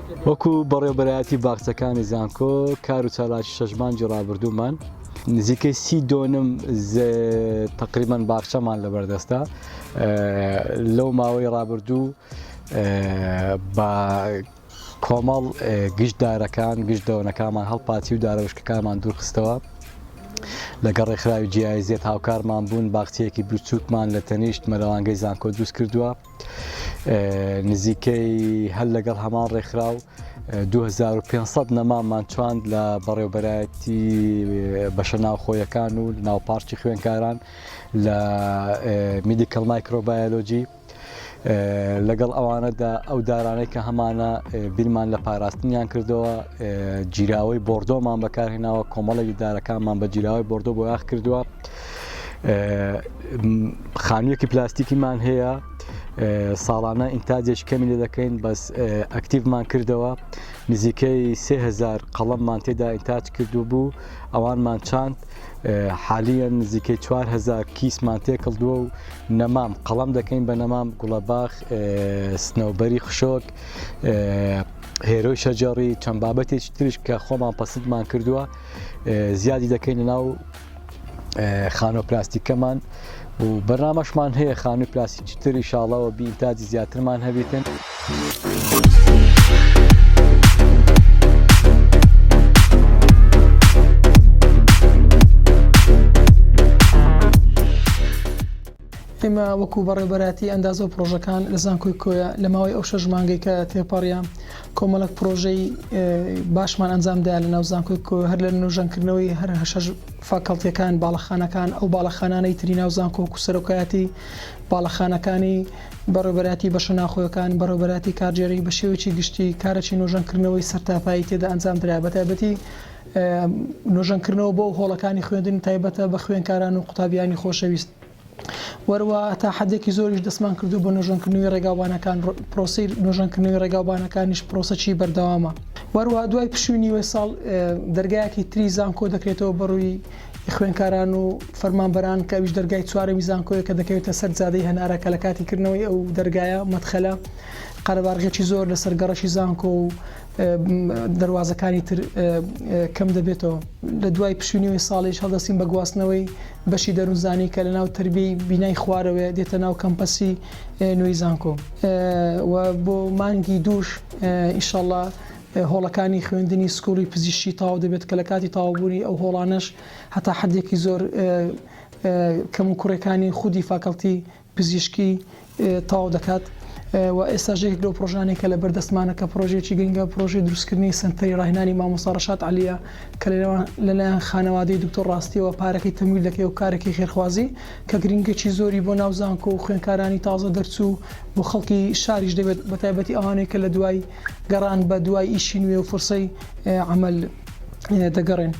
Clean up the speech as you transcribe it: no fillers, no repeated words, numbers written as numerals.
وەکو بەڕێوەبەرایەتی باخچەکانی زانکۆ کار و چالاکی شەژمانجی ڕابردوومان نزیکەی 32 تقریبان باخچەمان لەبەردەستە لەو ماوەی ڕابردوو بە کۆمەڵ گشتدارەکان گشتدەوەنەکانمان هەڵپاتی و دارەوشکەکانمان دوورخستەوە لەگەڵ ڕێکخراوی جیایزێت هاوکارمان بوون باخچەیەکی بچووکمان لە تەنیشت مەلەوانگەی زانکۆ دروست کردووە نزیکەی هەر لەگەڵ هەمان ڕێکخراو 2500 نەمامان چواند لە بەڕێوەبەرایەتی بەشە ناوخۆیەکان و ناوپارکی خوێندکاران لە میدیکەڵ مایکرۆبایۆلۆجی لەگەڵ ئەوانەدا ئەو دارانەی کە هەمانە بیرمان لە پاراستنیان کردەوە جیراوەی بۆردۆمان بەکارهێناوە کۆمەڵێکی دارەکانمان بە جیراوەی بۆردۆ بۆ یاخ کردووە خانوویەکی پلاستیکیمان هەیە ساڵانە ئینتاجێکی کەمی لێ دەکەین بەس ئەکتیڤمان کردەوە نزیکەی 3000 قەڵەممان تێدا ئینتاج کردو بوو ئەوانمان چاند حالیان نزیکەی 4000 کیسمان تێکەڵدووە و نەمام قەڵەم دەکەین بە نەمام گوڵەباخ سنەوبەری خشۆک هێرۆی شەجەڕی چەند بابەتێکی تریش کە خۆمان پەسەندمان کردووە زیادی دەکەین لەناو خانۆ پلاستیکەمان و بەرنامەشمان هەیە خانووی پلاستیکی تر ئینشاڵڵاوە ئینتاجی زیاترمان هەبێتن. ئێمە وەکو بەڕێوەبەرایەتی ئەندازە و پرۆژەکان لە زانکۆی کۆیە لە ماوەی ئەو 6 مانگەی کە تێپەڕیە کۆمەڵک پرۆژەی باشمان ئەنجامدایە لە ناو زانکۆی کۆ هەر لە نوێژەنکردنەوەی هەر 6 فاکەڵتیەکان باڵەخانەکان ئەو باڵەخانانەی تری ناو زانکۆ و سەرۆکایەتی باڵەخانەکانی بەڕێوەبەرایەتی بەشە ناوخۆیەکان بەڕێوەبەرایەتی کارژێری بە شێوەیەکی گشتی کارێکی نوێژەنکردنەوەی سەرتاپایی تێدا ئەنجامدرا بە تایبەتی نوێژەنکردنەوە بۆ هۆڵەکانی خوێندن تایبەتە بە خوێندکاران و قوتابیانی خۆشەویست وەروە تا حدێکی زۆریش دەستمان کردو بۆ نوێژەنکردنەوەی ڕێگاوبانەکان پرۆسی نوێژەنکردنەوەی ڕێگاوبانەکانیش پرۆسەکی بەردەوامە وەروە دوای پشوونی ساڵ دەرگایەکی تری زانکۆ دەکرێتەوە بەڕووی خوێندکاران و فەرمانبەران کە ئەویش دەرگای چوارەمی زانکۆیە کە دەکەوێتە سەر جادەی هەنارەکە لە کاتی کردنەوەی ئەو دەرگایە مەدخەلە قەرەباڵغێکی زۆر لەسەر گەڕەشی زانکۆ و دەواازەکانی تر کەم دەبێتەوە لە دوای پشوونیەوەی ساڵیش هەڵدەستین بە گواستنەوەی بەشی دەروونزانی کە لە ناو تربیەی بینای خوارەوە دێتە ناو کەمپەسی نوێی زانکۆ و بۆ مانگی دووش ئینشاڵڵا هۆڵەکانی خوێندنی سکوڵی پزیشکی تاو دەبێت کە لە کاتی تاوابوونی ئەو هۆڵانش هەتا حدێکی زۆر کەم و کوڕەکانی خودی فاکەڵتی پزیشکی تاو دەکات و ئێستاژێک لەو پرۆژانێکە لە بەردەستمانە کە پرۆژێکی گەنگە پرۆژی دروستکردنی سنتەری ڕاهێنانی مامۆستا ڕەشاد عەلیە کە لەلایەن خانەوادەی دکتۆر ڕاستیەوە پارەکەی تەمویل دەکەی و کارێکی خێرخوازی کە گرنگێکی زۆری بۆ ناو زانکۆ و خوێندکارانی تازە دەرچوو بۆ خەڵکی شاریش دەبێت بە تایبەتی ئەوانەی کە لە دوای گەڕان بە دوای ئیشی نوێ و فرسەی عەمەل دەگەڕێن.